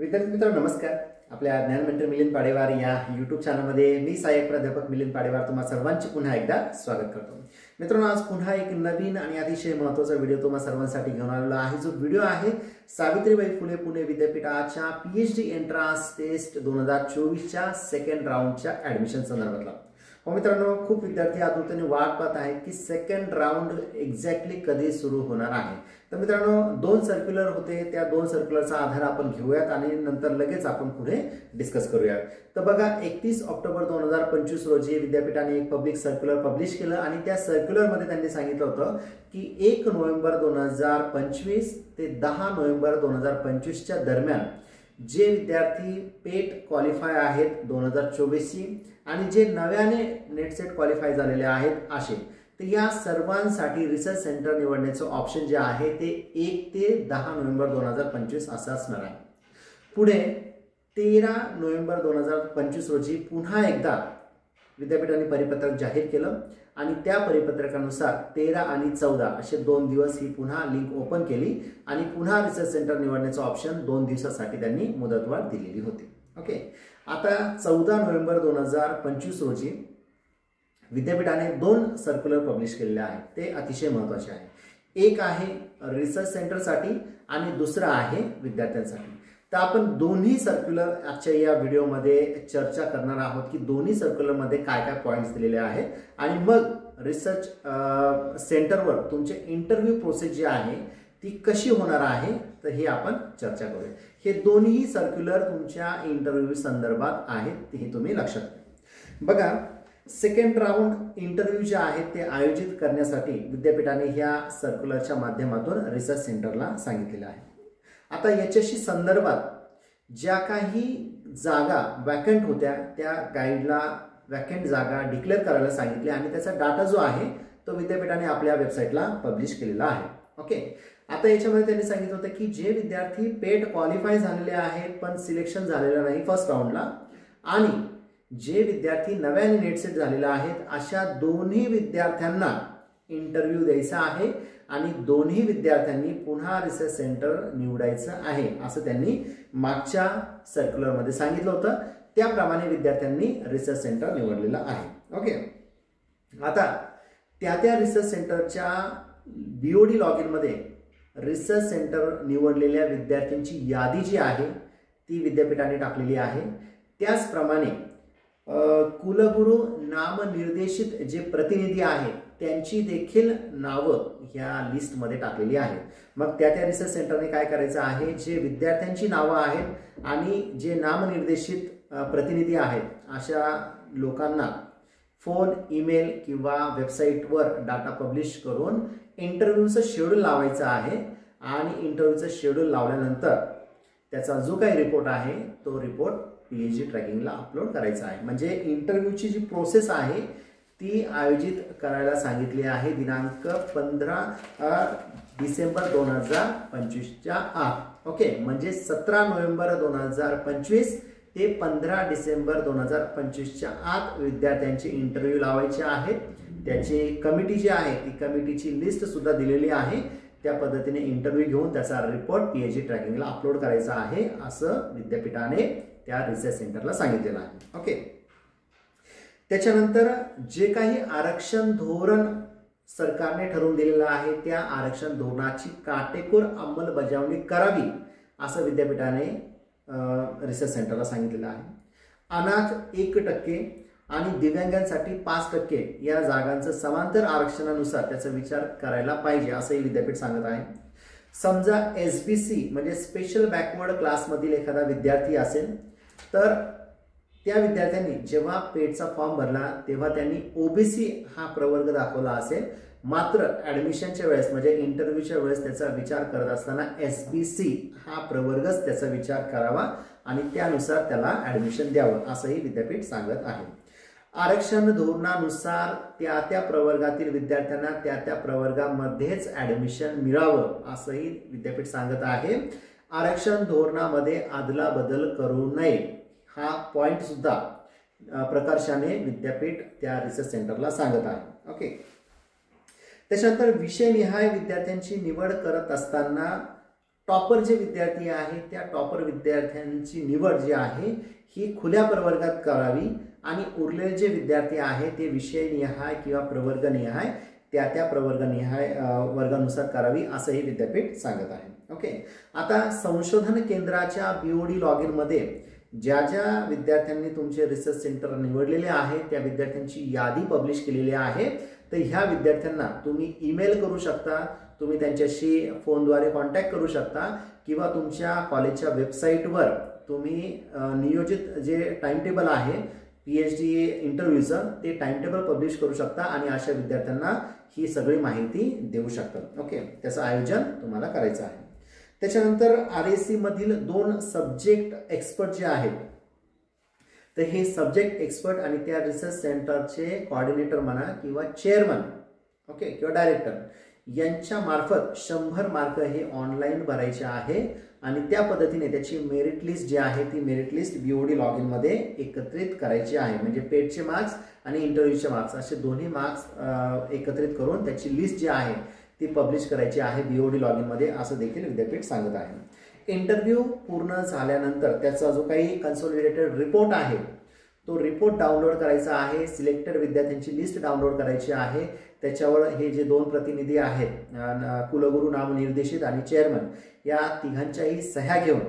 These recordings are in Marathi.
विद्यार्थी मित्रांनो नमस्कार. आपल्या ज्ञान मेंटर मिलिंद पाडेवार या YouTube चॅनलमध्ये मी सहाय्यक प्राध्यापक मिलिंद पाडेवार तुम्हा सर्वांचे पुन्हा एकदा स्वागत करतो. मित्रांनो, आज पुन्हा एक नवीन आणि अतिशय महत्त्वाचा व्हिडिओ तुम्हा सर्वांसाठी घेऊन आलेलो आहे. जो व्हिडिओ आहे सावित्रीबाई फुले पुणे विद्यापीठाच्या PhD एंट्रन्स टेस्ट 2024च्या सेकंड राऊंडच्या ॲडमिशन संदर्भातला. हो मित्रांनो, खूप विद्यार्थी आतुरतेने वाट पाहत आहेत की सेकंड राऊंड एक्झॅक्टली कधी सुरू होणार आहे. तर मित्रांनो, 2 सर्क्युलर होते, त्या 2 सर्क्युलरचा आधार आपण घेऊयात आणि नंतर लगेच आपण पुढे डिस्कस करूयात. तर बघा, 31 ऑक्टोबर 2025 रोजी विद्यापीठाने एक पब्लिक सर्क्युलर पब्लिश केलं आणि त्या सर्क्युलरमध्ये त्यांनी सांगितलं होतं की 1 नोव्हेंबर 2025 ते 10 नोव्हेंबर 2025च्या दरम्यान जे विद्यार्थी पेट क्वालिफाय आहेत 2024ची आणि जे नव्याने नेट सेट क्वालिफाय झालेले आहेत असे, तर या सर्वांसाठी रिसर्च सेंटर निवडण्याचं ऑप्शन जे आहे ते 1 ते 10 नोव्हेंबर 2025 असं असणार आहे. पुढे 13 नोव्हेंबर 2025 रोजी पुन्हा एकदा विद्यापीठाने परिपत्रक जाहीर केलं आणि त्या परिपत्रकानुसार 13 आणि 14 असे 2 दिवस ही पुन्हा लिंक ओपन केली आणि पुन्हा रिसर्च सेंटर निवडण्याचं ऑप्शन 2 दिवसासाठी त्यांनी मुदतवाढ दिलेली होती. ओके, आता 14 नोव्हेंबर 2025 रोजी विद्यापीठाने 2 सर्क्युलर पब्लिश केलेले आहेत. ते अतिशय महत्त्वाचे आहे. एक आहे रिसर्च सेंटरसाठी आणि दुसरा आहे विद्यार्थ्यांसाठी. तर आपण दोन्ही सर्क्युलर आजच्या या व्हिडिओमध्ये चर्चा करणार आहोत की दोन्ही सर्क्युलरमध्ये काय काय पॉईंट्स दिलेले आहेत आणि मग रिसर्च सेंटरवर तुमचे इंटरव्ह्यू प्रोसेस जी आहे ती कशी होणार आहे, तर हे आपण चर्चा करूया. हे दोन्ही सर्क्युलर तुमच्या इंटरव्ह्यू संदर्भात आहेत, हे तुम्ही लक्षात घ्या. बघा, सेकंड राऊंड इंटरव्ह्यू जे आहेत ते आयोजित करण्यासाठी विद्यापीठाने ह्या सर्क्युलरच्या माध्यमातून रिसर्च सेंटरला सांगितलेलं आहे. आता याच्याशी संदर्भात ज्या काही जागा वॅकंट होत्या त्या गाईडला वॅकंट जागा डिक्लेअर करायला सांगितले आणि त्याचा डाटा जो आहे तो विद्यापीठाने आपल्या वेबसाईटला पब्लिश केलेला आहे. ओके, आता याच्यामध्ये त्यांनी सांगितलं होतं की जे विद्यार्थी पेट क्वालिफाय झालेले आहेत पण सिलेक्शन झालेलं नाही फर्स्ट राऊंडला आणि जे विद्यार्थी नव्याने नेट सेट झालेले आहेत अशा दोन्ही विद्यार्थ्यांना इंटरव्ह्यू द्यायचा आहे आणि दोन्ही विद्यार्थ्यांनी पुन्हा रिसर्च सेंटर निवडायचं आहे असं त्यांनी मागच्या सर्क्युलरमध्ये सांगितलं होतं. त्याप्रमाणे विद्यार्थ्यांनी रिसर्च सेंटर निवडलेलं आहे. ओके, आता त्या रिसर्च सेंटरच्या BOD लॉग इनमध्ये रिसर्च सेंटर निवडलेल्या विद्यार्थ्यांची यादी जी आहे ती विद्यापीठाने टाकलेली आहे. त्याचप्रमाणे कुलगुरू नामनिर्देशित जे प्रतिनिधी आहेत त्यांची देखील नावं ह्या लिस्टमध्ये टाकलेली आहेत. मग त्या रिसर्च सेंटरने काय करायचं आहे, जे विद्यार्थ्यांची नावं आहेत आणि जे नामनिर्देशित प्रतिनिधी आहेत अशा लोकांना फोन, ईमेल किंवा वेबसाईटवर डाटा पब्लिश करून इंटरव्ह्यूचं शेड्यूल लावायचं आहे आणि इंटरव्ह्यूचं शेड्यूल लावल्यानंतर त्याचा जो काही रिपोर्ट आहे तो रिपोर्ट PhD ट्रॅकिंगला अपलोड करायचा आहे. म्हणजे इंटरव्ह्यूची जी प्रोसेस आहे ती आयोजित करायला सांगितली आहे दिनांक 15 डिसेंबर 2025च्या आत. ओके, म्हणजे 17 नोव्हेंबर 2025 ते 15 डिसेंबर 2025च्या आत विद्यार्थ्यांचे इंटरव्ह्यू लावायचे आहेत. त्याची कमिटी जी आहे ती कमिटीची लिस्ट सुद्धा दिलेली आहे. त्या पद्धतीने इंटरव्ह्यू घेऊन त्याचा रिपोर्ट PhD ट्रॅकिंगला अपलोड करायचा आहे असं विद्यापीठाने त्या रिसर्च सेंटरला सांगितलेलं आहे. ओके, त्याच्यानंतर जे काही आरक्षण धोरण सरकारने ठरवून दिलेलं आहे त्या आरक्षण धोरणाची काटेकोर अंमलबजावणी करावी असं विद्यापीठाने रिसर्च सेंटरला सांगितलेलं आहे. अनाथ 1% आणि दिव्यांगांसाठी 5% या जागांचं समांतर आरक्षणानुसार त्याचा विचार करायला पाहिजे असंही विद्यापीठ सांगत आहे. समजा SBC म्हणजे स्पेशल बॅकवर्ड क्लासमधील एखादा विद्यार्थी असेल तर त्या विद्यार्थ्यांनी जेव्हा पेटचा फॉर्म भरला तेव्हा त्यांनी OBC हा प्रवर्ग दाखवला असेल, मात्र ऍडमिशनच्या वेळेस म्हणजे इंटरव्ह्यूच्या वेळेस त्याचा विचार करत असताना SBC हा प्रवर्गच त्याचा विचार करावा आणि त्यानुसार त्याला ऍडमिशन द्यावं असंही विद्यापीठ सांगत आहे. आरक्षण धोरणानुसार त्या प्रवर्गातील विद्यार्थ्यांना त्या प्रवर्गामध्येच ऍडमिशन मिळावं असंही विद्यापीठ सांगत आहे. आरक्षण धोरणामध्ये आदला बदल करू नये हा पॉइंट सुद्धा प्रकर्षाने विद्यापीठ त्या रिसर्च सेंटरला सांगत आहे. ओके, त्याच्यानंतर विषयनिहाय विद्यार्थ्यांची निवड करत असताना टॉपर जे विद्यार्थी आहेत त्या टॉपर विद्यार्थ्यांची निवड जी आहे ही खुल्या प्रवर्गात करावी आणि उरलेले जे विद्यार्थी आहेत ते विषयनिहाय किंवा प्रवर्गनिहाय त्या प्रवर्गनिहाय वर्गानुसार करावी असंही विद्यापीठ सांगत आहे। ओके, आता संशोधन केंद्राच्या BOD लॉगिन मध्ये ज्या ज्या विद्यार्थ्यांनी तुमचे रिसर्च सेंटर निवडलेले आहे त्या विद्यार्थ्यांची यादी पब्लिश केलेली आहे। तर ह्या विद्यार्थ्यांना तुम्ही ईमेल करू शकता, तुम्ही त्यांच्याशी फोनद्वारे कॉन्टॅक्ट करू शकता किंवा तुमच्या कॉलेजच्या वेबसाईटवर तुम्ही नियोजित जे टाइम टेबल आहे PhD इंटरव्ह्यूचं ते टाइम टेबल पब्लिश करू शकता आणि अशा विद्यार्थ्यांना ही सगळी माहिती देऊ शकता। ओके, त्याचं आयोजन तुम्हाला करायचं आहे। त्याच्यानंतर RSC मधील 2 सब्जेक्ट एक्सपर्ट जे आहेत तर हे सब्जेक्ट एक्सपर्ट आणि त्या रिसर्च सेंटरचे कोऑर्डिनेटर म्हणा किंवा चेअरमन ओके किंवा डायरेक्टर यांच्या मार्फत 100 मार्क हे ऑनलाईन भरायचे आहे आणि त्या पद्धतीने त्याची मेरिट लिस्ट जी आहे ती मेरिट लिस्ट BOD लॉगिन मध्ये एकत्रित करायची आहे। म्हणजे पेडचे मार्क्स आणि इंटरव्ह्यूचे मार्क्स असे दोन्ही मार्क्स एकत्रित करून त्याची लिस्ट जी आहे ती पब्लिश करायची आहे BOD लॉगिन मध्ये असं देखील विद्यापीठ सांगत आहे। इंटरव्ह्यू पूर्ण झाल्यानंतर त्याचा जो काही कन्सोलिडेटेड रिपोर्ट आहे तो रिपोर्ट डाउनलोड करायचा आहे, सिलेक्टेड विद्यार्थ्यांची लिस्ट डाउनलोड करायची आहे, त्याच्यावर हे जे 2 प्रतिनिधी आहेत कुलगुरू नामनिर्देशित आणि चेअरमन या तिघांच्याही सह्या घेऊन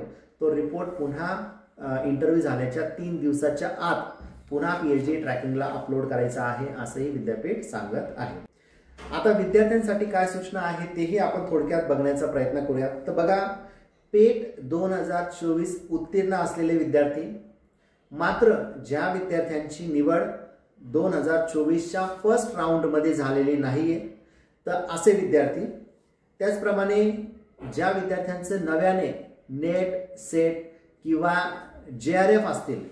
तो रिपोर्ट पुन्हा इंटरव्ह्यू झाल्याच्या 3 दिवसाच्या आत पुन्हा PhD ट्रॅकिंगला अपलोड करायचा आहे असंही विद्यापीठ सांगत आहे। आता विद्यार्थ्यांसाठी काय सूचना आहे तेही आपण थोडक्यात बघण्याचा प्रयत्न करूयात। तर बघा, पेट 2024 उत्तीर्ण असलेले विद्यार्थी मात्र ज्या विद्यार्थ्यांची निवड 2024च्या फर्स्ट राऊंड मध्ये झालेली नाहीये तर असे विद्यार्थी, त्याचप्रमाणे ज्या विद्यार्थ्यांचं नव्याने नेट सेट किंवा JRF असतील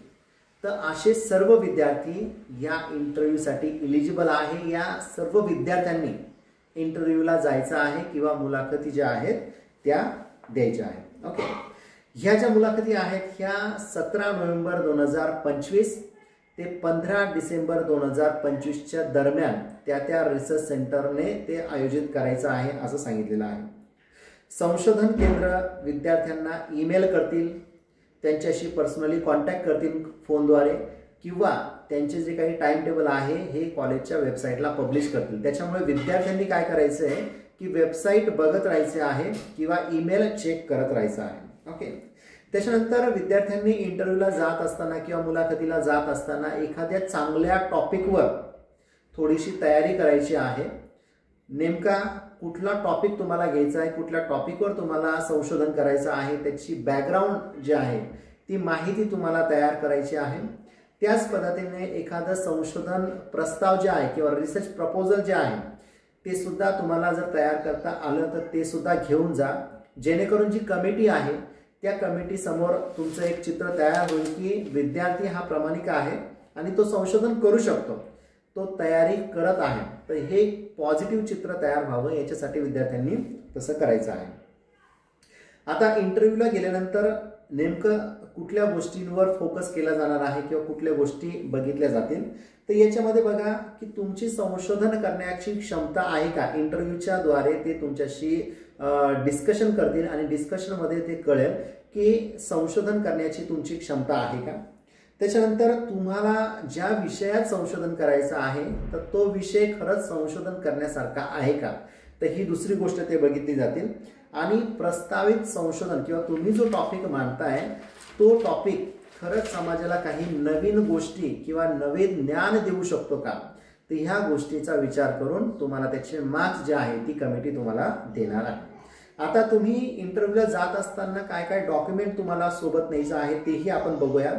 तर असे सर्व विद्यार्थी या इंटरव्ह्यूसाठी एलिजिबल आहे। या सर्व विद्यार्थ्यांनी इंटरव्ह्यूला जायचं आहे किंवा मुलाखती ज्या आहेत त्या द्यायच्या आहेत। ओके, ह्या ज्या मुलाखती आहेत ह्या 17 नोव्हेंबर 2025 ते 15 डिसेंबर 2025च्या दरम्यान त्या रिसर्च सेंटरने ते आयोजित करायचं आहे असं सांगितलेलं आहे। संशोधन केंद्र विद्यार्थ्यांना ईमेल करतील, त्यांच्याशी पर्सनली कॉन्टॅक्ट करतील फोनद्वारे किंवा त्यांचे जे काही टाइम टेबल आहे हे कॉलेजच्या वेबसाईटला पब्लिश करतील। त्याच्यामुळे विद्यार्थ्यांनी काय करायचं आहे की वेबसाईट बघत राहायचे आहे किंवा ईमेल चेक करत राहायचं आहे। ओके, त्याच्यानंतर विद्यार्थ्यांनी इंटरव्ह्यूला जात असताना किंवा मुलाखतीला जात असताना एखाद्या चांगल्या टॉपिकवर थोडीशी तयारी करायची आहे। नेमका कुठला टॉपिक तुम्हाला घ्यायचा आहे, कुठल्या टॉपिकवर तुम्हाला संशोधन करायचं आहे, त्याची बॅकग्राऊंड जी आहे ती माहिती तुम्हाला तयार करायची आहे। त्याच पद्धतीने एखादं संशोधन प्रस्ताव जे आहे किंवा रिसर्च प्रपोजल जे आहे ते सुद्धा तुम्हाला जर तयार करता आलं तर ते सुद्धा घेऊन जा, जेणेकरून जी कमिटी आहे त्या कमिटी समोर तुमचं एक चित्र तयार होईल की विद्यार्थी हा प्रामाणिक आहे आणि तो संशोधन करू शकतो, तो तयारी करत आहे। तर हे पॉझिटिव्ह चित्र तयार व्हावं याच्यासाठी विद्यार्थ्यांनी तसं करायचं आहे। आता इंटरव्ह्यूला गेल्यानंतर नेमकं कुठल्या गोष्टींवर फोकस केला जाणार आहे किंवा कुठल्या गोष्टी बघितल्या जातील तर याच्यामध्ये बघा की तुमची संशोधन करण्याची क्षमता आहे का। इंटरव्ह्यूच्या द्वारे ते तुमच्याशी डिस्कशन करतील आणि डिस्कशनमध्ये ते कळेल की संशोधन करण्याची तुमची क्षमता आहे का। त्याच्यानंतर तुम्हाला ज्या विषयात संशोधन करायचं आहे तर तो विषय खरंच संशोधन करण्यासारखा आहे का, तर ही दुसरी गोष्ट ते बघितली जातील। आणि प्रस्तावित संशोधन किंवा तुम्ही जो टॉपिक मांडताय तो टॉपिक खरंच समाजाला काही नवीन गोष्टी किंवा नवे ज्ञान देऊ शकतो का, तर ह्या गोष्टीचा विचार करून तुम्हाला त्याचे मार्क्स जे आहे ती कमिटी तुम्हाला देणार आहे। आता तुम्ही इंटरव्ह्यूला जात असताना काय काय डॉक्युमेंट तुम्हाला सोबत न्यायचं आहे तेही आपण बघूया।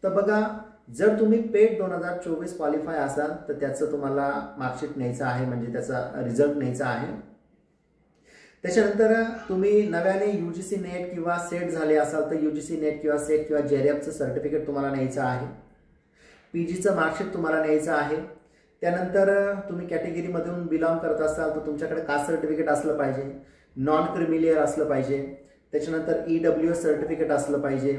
तर बघा, जर तुम्ही पेट 2024 क्वालिफाय असाल तर त्याचं तुम्हाला मार्कशीट न्यायचं आहे, म्हणजे त्याचा रिझल्ट न्यायचा आहे। त्याच्यानंतर तुम्ही नव्याने UGC नेट किंवा सेट झाले असाल तर UGC नेट किंवा सेट किंवा JRFचं सर्टिफिकेट तुम्हाला न्यायचं आहे। PGचं मार्कशीट तुम्हाला न्यायचं आहे। त्यानंतर तुम्ही कॅटेगरीमधून बिलॉंग करत असाल तर तुमच्याकडे कास्ट सर्टिफिकेट असलं पाहिजे, नॉन क्रिमिलियर असलं पाहिजे, त्याच्यानंतर EWS सर्टिफिकेट असलं पाहिजे,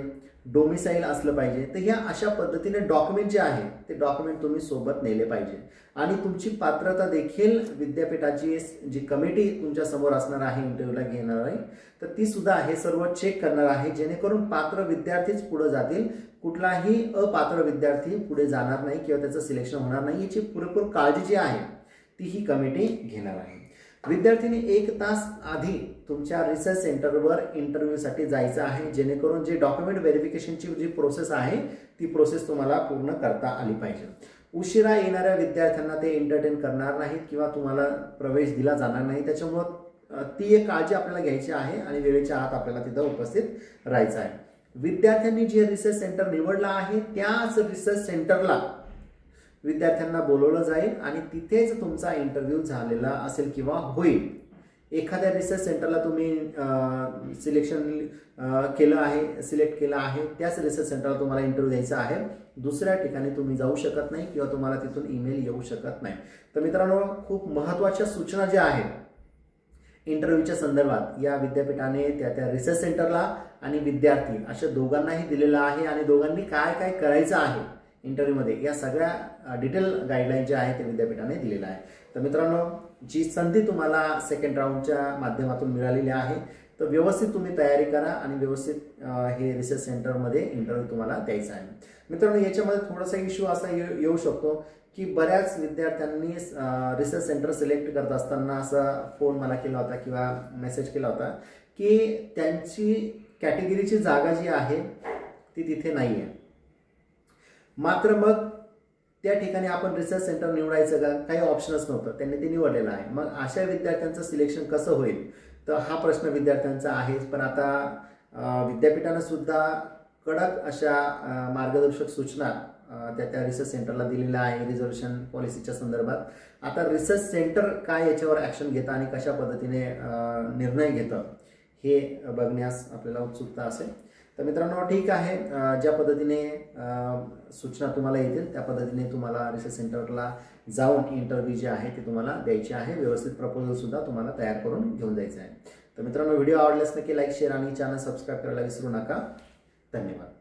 डोमिसाईल असलं पाहिजे. तर ह्या अशा पद्धतीने डॉक्युमेंट जे आहे ते डॉक्युमेंट तुम्ही सोबत नेले पाहिजे. आणि तुमची पात्रता देखील विद्यापीठाची जी कमिटी तुमच्या समोर असणार आहे इंटरव्ह्यूला घेणार आहे तर ती सुद्धा हे सर्व चेक करणार आहे, जेणेकरून पात्र विद्यार्थीच पुढे जातील, कुठलाही अपात्र विद्यार्थी पुढे जाणार नाही किंवा त्याचं सिलेक्शन होणार नाही, याची पुरेपूर काळजी जी आहे ती ही कमिटी घेणार आहे. विद्यार्थ्यांनी 1 तास आधी तुमच्या रिसर्च सेंटरवर इंटरव्ह्यूसाठी जायचं आहे, जेणेकरून जे डॉक्युमेंट व्हेरिफिकेशनची जी प्रोसेस आहे ती प्रोसेस तुम्हाला पूर्ण करता आली पाहिजे. उशिरा येणाऱ्या विद्यार्थ्यांना ते एंटरटेन करणार नाहीत किंवा तुम्हाला प्रवेश दिला जाणार नाही. त्याच्यामुळं ती एक काळजी आपल्याला घ्यायची आहे आणि वेळेच्या आत आपल्याला तिथं उपस्थित राहायचं आहे. विद्यार्थ्यांनी जे रिसर्च सेंटर निवडलं आहे त्याच रिसर्च सेंटरला विद्यार्थ्यांना बोलवलं जाईल आणि तिथेच तुमचा इंटरव्ह्यू झालेला असेल किंवा होईल. एखाद्या रिसर्च सेंटरला तुम्ही सिलेक्ट केलं आहे त्याच रिसर्च सेंटरला तुम्हाला इंटरव्ह्यू द्यायचा आहे. दुसऱ्या ठिकाणी तुम्ही जाऊ शकत नाही किंवा तुम्हाला तिथून ईमेल येऊ शकत नाही. तर मित्रांनो, खूप महत्त्वाच्या सूचना ज्या आहेत इंटरव्ह्यूच्या संदर्भात या विद्यापीठाने त्या रिसर्च सेंटरला आणि विद्यार्थी अशा दोघांनाही दिलेला आहे आणि दोघांनी काय काय करायचं आहे इंटरव्ह्यूमध्ये या सगळ्या डिटेल गाईडलाईन ज्या आहेत ते विद्यापीठाने दिलेल्या आहे. तर मित्रांनो, जी संधी तुम्हाला सेकंड राऊंडच्या माध्यमातून मिळालेली आहे तर व्यवस्थित तुम्ही तयारी करा आणि व्यवस्थित हे रिसर्च सेंटरमध्ये इंटरव्ह्यू तुम्हाला द्यायचा आहे. मित्रांनो, याच्यामध्ये थोडासा इश्यू असा येऊ शकतो की बऱ्याच विद्यार्थ्यांनी रिसर्च सेंटर सिलेक्ट करत असताना असा फोन मला केला होता किंवा मेसेज केला होता की त्यांची कॅटेगरीची जागा जी आहे ती तिथे नाही आहे, मात्र मग त्या ठिकाणी आपण रिसर्च सेंटर निवडायचं का, काही ऑप्शनच नव्हतं, त्यांनी ते निवडलेलं आहे. मग अशा विद्यार्थ्यांचं सिलेक्शन कसं होईल तर हा प्रश्न विद्यार्थ्यांचा आहेच. पण आता विद्यापीठानं सुद्धा कडक अशा मार्गदर्शक सूचना त्या रिसर्च सेंटरला दिलेल्या आहे रिझर्वेशन पॉलिसीच्या संदर्भात. आता रिसर्च सेंटर काय याच्यावर ॲक्शन घेतं आणि कशा पद्धतीने निर्णय घेतं हे बघण्यास आपल्याला उत्सुकता असेल. तर मित्रांनो, ठीक आहे, ज्या पद्धतीने सूचना तुम्हाला येतील त्या पद्धतीने तुम्हाला रिसर्च सेंटरला जाऊन इंटरव्ह्यू जे आहे ते तुम्हाला द्यायचे आहे. व्यवस्थित प्रपोजल सुद्धा तुम्हाला तयार करून घेऊन जायचं आहे. तर मित्रांनो, व्हिडिओ आवडल्यास नक्की लाईक, शेअर आणि चॅनल सबस्क्राईब करायला विसरू नका. धन्यवाद.